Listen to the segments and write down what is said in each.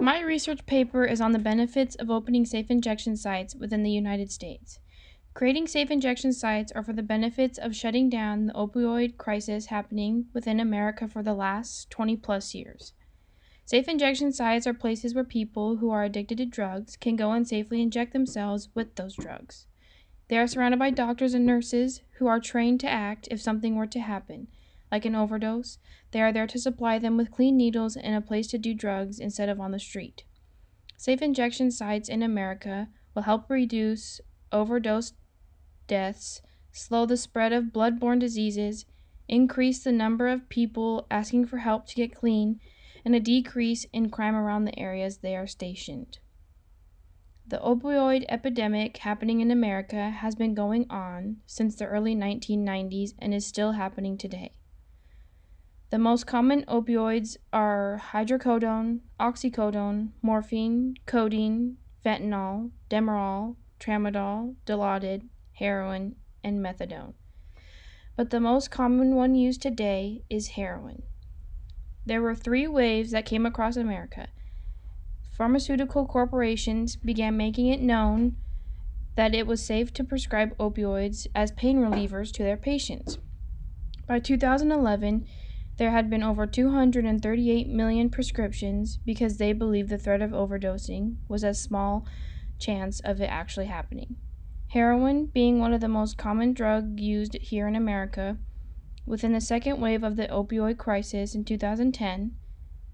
My research paper is on the benefits of opening safe injection sites within the United States. Creating safe injection sites are for the benefits of shutting down the opioid crisis happening within America for the last 20 plus years. Safe injection sites are places where people who are addicted to drugs can go and safely inject themselves with those drugs. They are surrounded by doctors and nurses who are trained to act if something were to happen, like an overdose. They are there to supply them with clean needles and a place to do drugs instead of on the street. Safe injection sites in America will help reduce overdose deaths, slow the spread of blood-borne diseases, increase the number of people asking for help to get clean, and a decrease in crime around the areas they are stationed. The opioid epidemic happening in America has been going on since the early 1990s and is still happening today. The most common opioids are hydrocodone, oxycodone, morphine, codeine, fentanyl, Demerol, tramadol, Dilaudid, heroin, and methadone. But the most common one used today is heroin. There were three waves that came across America. Pharmaceutical corporations began making it known that it was safe to prescribe opioids as pain relievers to their patients. By 2011, there had been over 238 million prescriptions because they believed the threat of overdosing was a small chance of it actually happening. Heroin being one of the most common drugs used here in America, within the second wave of the opioid crisis in 2010,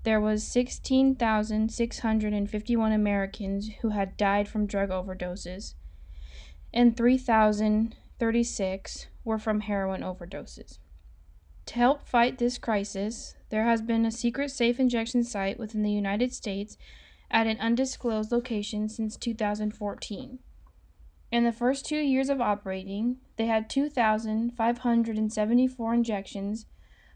there was 16,651 Americans who had died from drug overdoses, and 3,036 were from heroin overdoses. To help fight this crisis, there has been a secret safe injection site within the United States at an undisclosed location since 2014. In the first 2 years of operating, they had 2,574 injections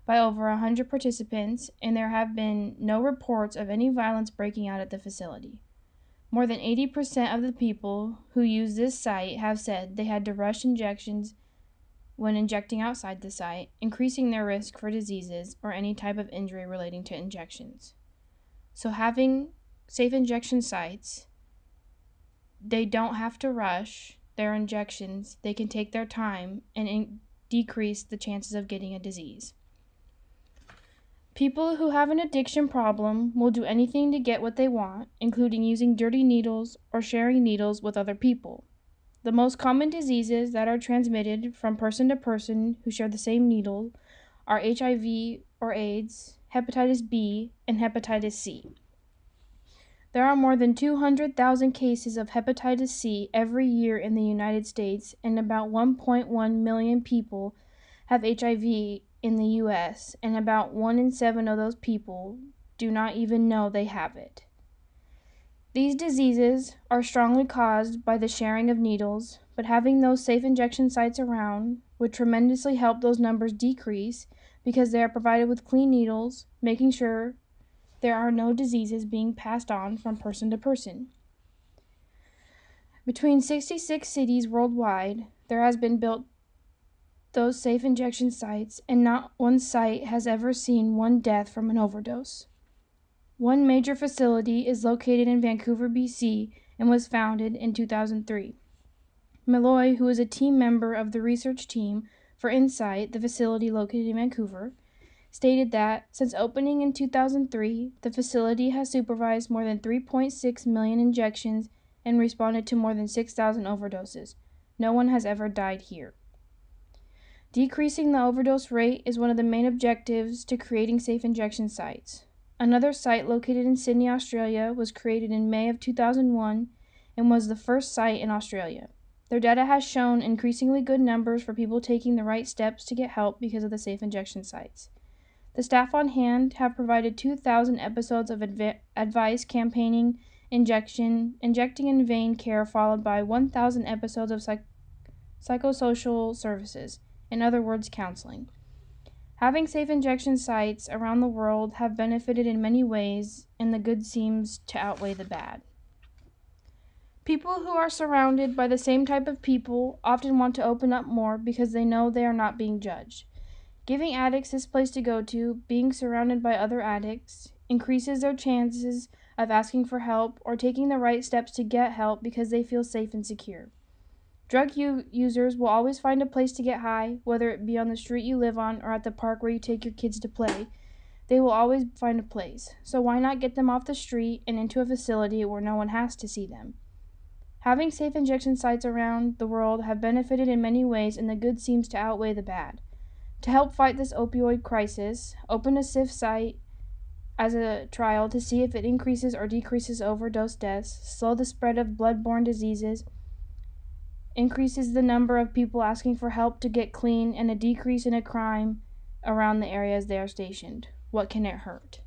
by over 100 participants, and there have been no reports of any violence breaking out at the facility. More than 80% of the people who use this site have said they had to rush injections when injecting outside the site, increasing their risk for diseases or any type of injury relating to injections. So having safe injection sites, they don't have to rush their injections. They can take their time and decrease the chances of getting a disease. People who have an addiction problem will do anything to get what they want, including using dirty needles or sharing needles with other people. The most common diseases that are transmitted from person to person who share the same needle are HIV or AIDS, hepatitis B, and hepatitis C. There are more than 200,000 cases of hepatitis C every year in the United States, and about 1.1 million people have HIV in the U.S., and about 1 in 7 of those people do not even know they have it. These diseases are strongly caused by the sharing of needles, but having those safe injection sites around would tremendously help those numbers decrease because they are provided with clean needles, making sure there are no diseases being passed on from person to person. Between 66 cities worldwide, there has been built those safe injection sites, and not one site has ever seen one death from an overdose. One major facility is located in Vancouver, BC, and was founded in 2003. Malloy, who is a team member of the research team for Insight, the facility located in Vancouver, stated that since opening in 2003, the facility has supervised more than 3.6 million injections and responded to more than 6,000 overdoses. No one has ever died here. Decreasing the overdose rate is one of the main objectives to creating safe injection sites. Another site located in Sydney, Australia, was created in May of 2001 and was the first site in Australia. Their data has shown increasingly good numbers for people taking the right steps to get help because of the safe injection sites. The staff on hand have provided 2,000 episodes of advice campaigning, injecting in vein care, followed by 1,000 episodes of psychosocial services, in other words, counseling. Having safe injection sites around the world have benefited in many ways, and the good seems to outweigh the bad. People who are surrounded by the same type of people often want to open up more because they know they are not being judged. Giving addicts this place to go to, being surrounded by other addicts, increases their chances of asking for help or taking the right steps to get help because they feel safe and secure. Drug users will always find a place to get high, whether it be on the street you live on or at the park where you take your kids to play. They will always find a place. So why not get them off the street and into a facility where no one has to see them? Having safe injection sites around the world have benefited in many ways, and the good seems to outweigh the bad. To help fight this opioid crisis, open a safe site as a trial to see if it increases or decreases overdose deaths, slow the spread of blood-borne diseases, increases the number of people asking for help to get clean, and a decrease in a crime around the areas they are stationed. What can it hurt?